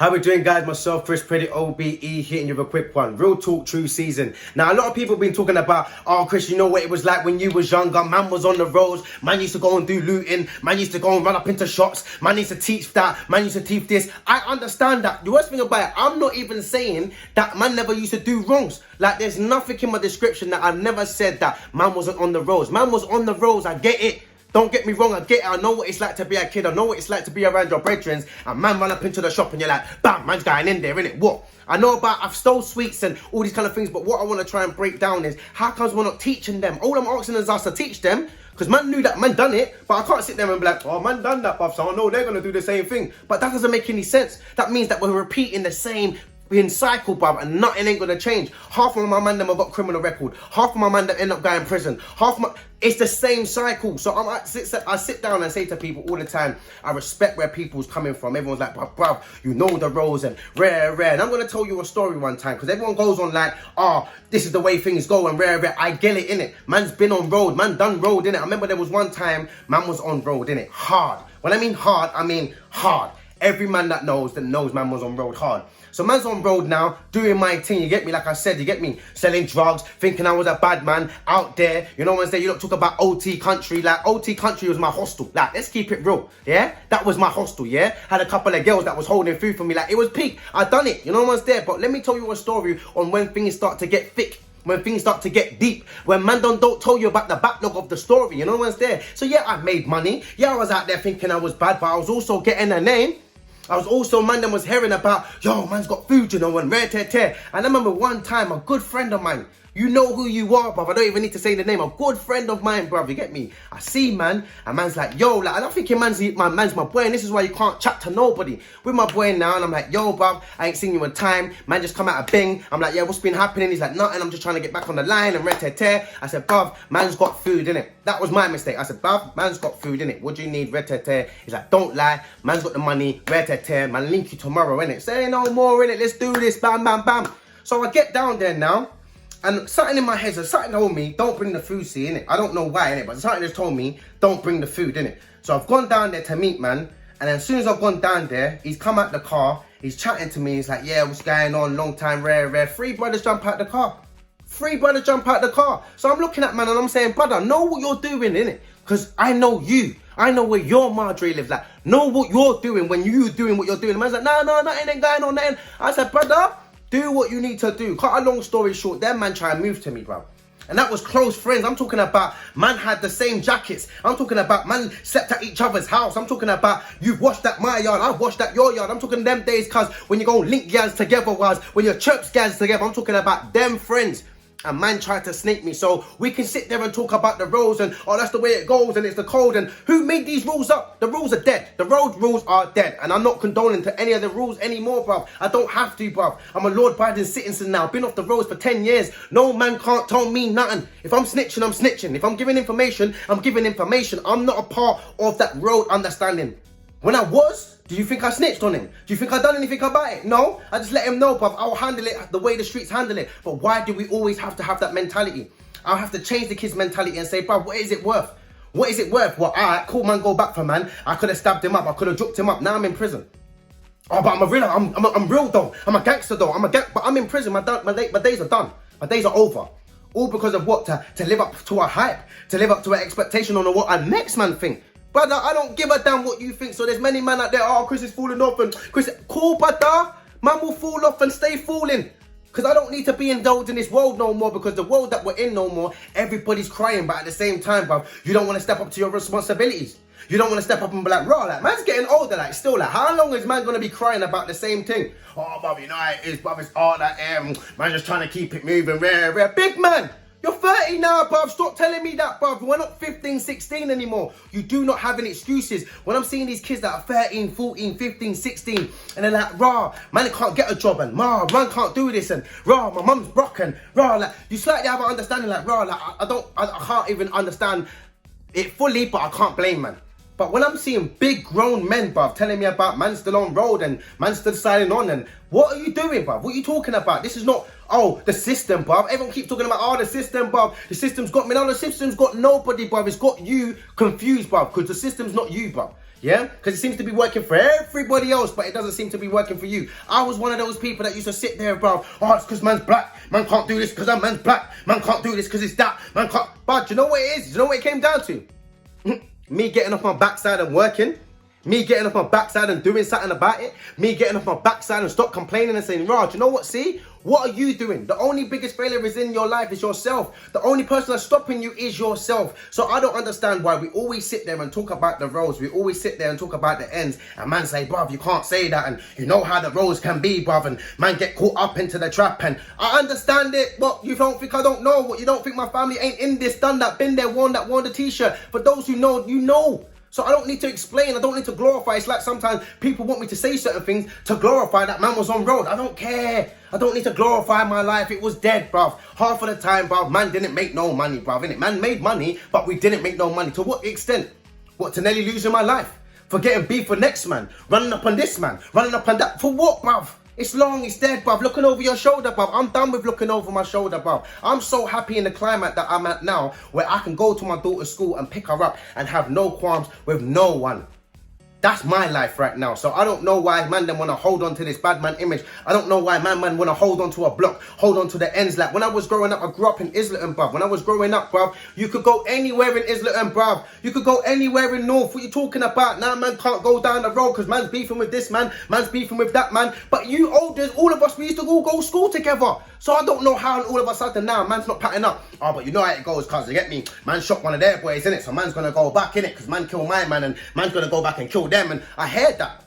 How we doing, guys? Myself, Preddie OBE, hitting you with a quick one. Real talk, true season. Now, a lot of people have been talking about, oh, Chris, you know what it was like when you was younger. Man was on the roads. Man used to go and do looting. Man used to go and run up into shops. Man used to teach that. Man used to teach this. I understand that. The worst thing about it, I'm not even saying that man never used to do wrongs. Like, there's nothing in my description that I've never said that man wasn't on the roads. Man was on the roads. I get it. Don't get me wrong, I get it. I know what it's like to be a kid. I know what it's like to be around your brethren. And man run up into the shop and you're like, bam, man's going in there, innit? What? I know about, I've stole sweets and all these kind of things, but what I want to try and break down is, how comes we're not teaching them? All I'm asking is us to teach them, because man knew that man done it, but I can't sit there and be like, oh, man done that, bruv, so I know they're going to do the same thing. But that doesn't make any sense. That means that we're repeating the same cycle, bruv, and nothing ain't gonna change. Half of my man them have got criminal record. Half of my man that end up going in prison. It's the same cycle. So I sit down and say to people all the time, I respect where people's coming from. Everyone's like, bruv, you know the roads and rare. And I'm gonna tell you a story one time, because everyone goes on like, oh, this is the way things go and rare. I get it, innit? Man's been on road, man done road, innit? I remember there was one time man was on road, innit? Hard. When I mean hard. Every man that knows man was on road hard. So man's on road now, doing my thing, you get me? Like I said, you get me? Selling drugs, thinking I was a bad man out there. You know what I'm saying? You don't talk about OT country. Like, OT country was my hostel. Like, let's keep it real, yeah? That was my hostel, yeah? Had a couple of girls that was holding food for me. Like, it was peak. I done it, you know what I'm saying? But let me tell you a story on when things start to get thick. When things start to get deep, when man don't tell you about the backlog of the story, you know what's there? So yeah, I made money. Yeah, I was out there thinking I was bad, but I was also getting a name. I was also, man, that was hearing about, yo, man's got food, you know, and rare tear. And I remember one time, a good friend of mine, you know who you are, bruv, I don't even need to say the name, a good friend of mine, bruv, you get me? I see, man, and man's like, yo, like, I don't think man's my boy, and this is why you can't chat to nobody. With my boy now, and I'm like, yo, bruv, I ain't seen you in time. Man just come out of Bing. I'm like, yeah, what's been happening? He's like, nothing, I'm just trying to get back on the line, and rare tear. I said, bruv, man's got food, innit? That was my mistake. I said, bruv, man's got food, innit? What do you need, rare tear? He's like, don't lie, man's got the money, rare tear, man, link you tomorrow, innit? Say no more, innit? Let's do this, bam, bam, bam. So I get down there now, and something in my head, so something told me, don't bring the food, see, innit? I don't know why, innit? But something just told me, don't bring the food, innit? So I've gone down there to meet, man. And as soon as I've gone down there, he's come out the car. He's chatting to me. He's like, yeah, what's going on? Long time, rare. 3 brothers jump out the car. 3 brothers jump out the car. So I'm looking at man and I'm saying, brother, know what you're doing, innit? Because I know you. I know where your Madre lives. Like, know what you're doing when you're doing what you're doing. The man's like, no, nothing ain't going on, nothing. I said, brother, do what you need to do. Cut a long story short, that man try and move to me, bro. And that was close friends. I'm talking about man had the same jackets. I'm talking about man slept at each other's house. I'm talking about you've washed at my yard, I've washed at your yard. I'm talking them days, cuz when you go link guys together was when you chirps guys together. I'm talking about them friends. And man tried to snake me. So we can sit there and talk about the rules and, oh, that's the way it goes and it's the code. And who made these rules up? The rules are dead. The road rules are dead. And I'm not condoning to any of the rules anymore, bruv. I don't have to, bruv. I'm a law-abiding citizen now. Been off the roads for 10 years. No man can't tell me nothing. If I'm snitching, I'm snitching. If I'm giving information, I'm giving information. I'm not a part of that road understanding. When I was, do you think I snitched on him? Do you think I done anything about it? No, I just let him know, bruv. I'll handle it the way the streets handle it. But why do we always have to have that mentality? I'll have to change the kid's mentality and say, bruv, what is it worth? What is it worth? Well, alright, cool, man, go back for man. I could have stabbed him up. I could have juked him up. Now I'm in prison. Oh, but I'm real though. I'm a gangster though. But I'm in prison. My days are done. My days are over. All because of what? To live up to a hype. To live up to an expectation on what a next man think. Brother, I don't give a damn what you think. So there's many men out there, oh, Chris is falling off and Chris, cool, brother. Man will fall off and stay falling. Because I don't need to be indulged in this world no more, because the world that we're in no more, everybody's crying. But at the same time, bruv, you don't want to step up to your responsibilities. You don't want to step up and be like, raw, like, man's getting older, like, still, like, how long is man going to be crying about the same thing? Oh, bruv, you know how it is, bruv, it's all that, man's just trying to keep it moving, rare. Big man! You're 30 now, bruv. Stop telling me that, bruv. We're not 15, 16 anymore. You do not have any excuses. When I'm seeing these kids that are 13, 14, 15, 16, and they're like, rah, man can't get a job, and man can't do this, and rah, my mum's broken, rah, like, you slightly have an understanding, like, rah, like, I can't even understand it fully, but I can't blame man. But when I'm seeing big grown men, bruv, telling me about man still on road and man still signing on, and what are you doing, bruv? What are you talking about? This is not, oh, the system, bruv. Everyone keeps talking about, oh, the system, bruv. The system's got me. No, the system's got nobody, bruv. It's got you confused, bruv, because the system's not you, bruv. Yeah? Because it seems to be working for everybody else, but it doesn't seem to be working for you. I was one of those people that used to sit there, bro. Oh, it's because man's black. Man can't do this because that man's black. Man can't do this because it's that. Man can't. But do you know what it is? Do you know what it came down to? Me getting off my backside and working. Me getting off my backside and doing something about it. Me getting off my backside and stop complaining and saying, Raj, you know what, see? What are you doing? The only biggest failure is in your life is yourself. The only person that's stopping you is yourself. So I don't understand why we always sit there and talk about the roles. We always sit there and talk about the ends. And man say, bruv, you can't say that. And you know how the roles can be, bruv. And man get caught up into the trap. And I understand it. But you don't think I don't know. What you don't think my family ain't in this, done that, been there, worn the t-shirt. For those who know, you know. So I don't need to explain, I don't need to glorify. It's like sometimes people want me to say certain things to glorify that man was on road. I don't care. I don't need to glorify my life. It was dead, bruv. Half of the time, bruv, man didn't make no money, bruv, innit? Man made money, but we didn't make no money. To what extent? What, to nearly losing my life? For getting beef for next man? Running up on this man? Running up on that? For what, bruv? It's long, it's dead, bruv. Looking over your shoulder, bruv. I'm done with looking over my shoulder, bruv. I'm so happy in the climate that I'm at now, where I can go to my daughter's school and pick her up and have no qualms with no one. That's my life right now. So I don't know why man then want to hold on to this bad man image. I don't know why man want to hold on to a block, hold on to the ends. Like when I was growing up, I grew up in Islington, bruv. When I was growing up, bruv, you could go anywhere in Islington, bruv. You could go anywhere in North. What you talking about? Now man can't go down the road because man's beefing with this man, man's beefing with that man. But you olders, all of us, we used to all go to school together. So I don't know how all of a sudden now man's not patting up. Oh, but you know how it goes, cuz, you get me? Man shot one of their boys, innit? So man's gonna go back, innit? Because man killed my man and man's gonna go back and kill them. And I heard that.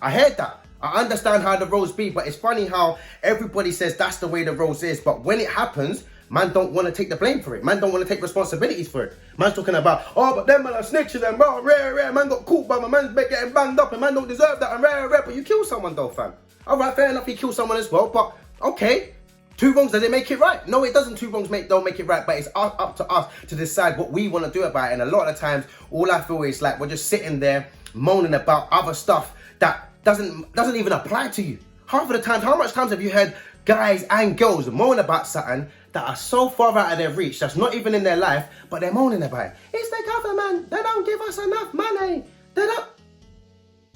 I understand how the roles be, but it's funny how everybody says that's the way the roles is. But when it happens, man don't want to take the blame for it. Man don't want to take responsibilities for it. Man's talking about, oh, but them man are snitches and bro, rare. Man got caught by my man's getting banged up and man don't deserve that and rare. But you kill someone though, fam. All right, fair enough, you kill someone as well, but okay. Two wrongs, does it make it right? No, it doesn't. Two wrongs don't make it right, but it's up to us to decide what we want to do about it. And a lot of the times, all I feel is like we're just sitting there moaning about other stuff that doesn't even apply to you. Half of the time, how much times have you heard guys and girls moan about something that are so far out of their reach, that's not even in their life, but they're moaning about it? It's the government. They don't give us enough money. They don't.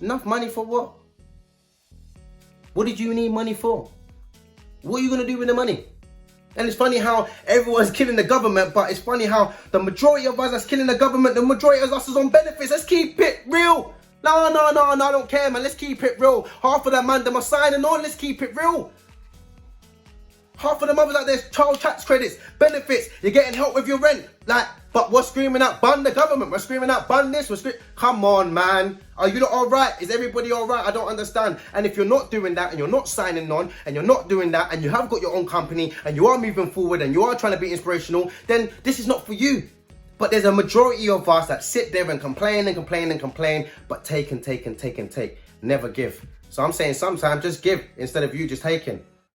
Enough money for what? What did you need money for? What are you going to do with the money? And it's funny how everyone's killing the government, but it's funny how the majority of us that's killing the government, the majority of us is on benefits. Let's keep it real. No, I don't care, man. Let's keep it real. Half of that man, them are signing on. Let's keep it real. Half of the mothers out there, child tax credits, benefits. You're getting help with your rent. Like, but we're screaming out, bun the government. We're screaming out, bun this. Come on, man. Are you not all right? Is everybody all right? I don't understand. And if you're not doing that and you're not signing on and you're not doing that and you have got your own company and you are moving forward and you are trying to be inspirational, then this is not for you. But there's a majority of us that sit there and complain, but take. Never give. So I'm saying sometimes just give instead of you just taking.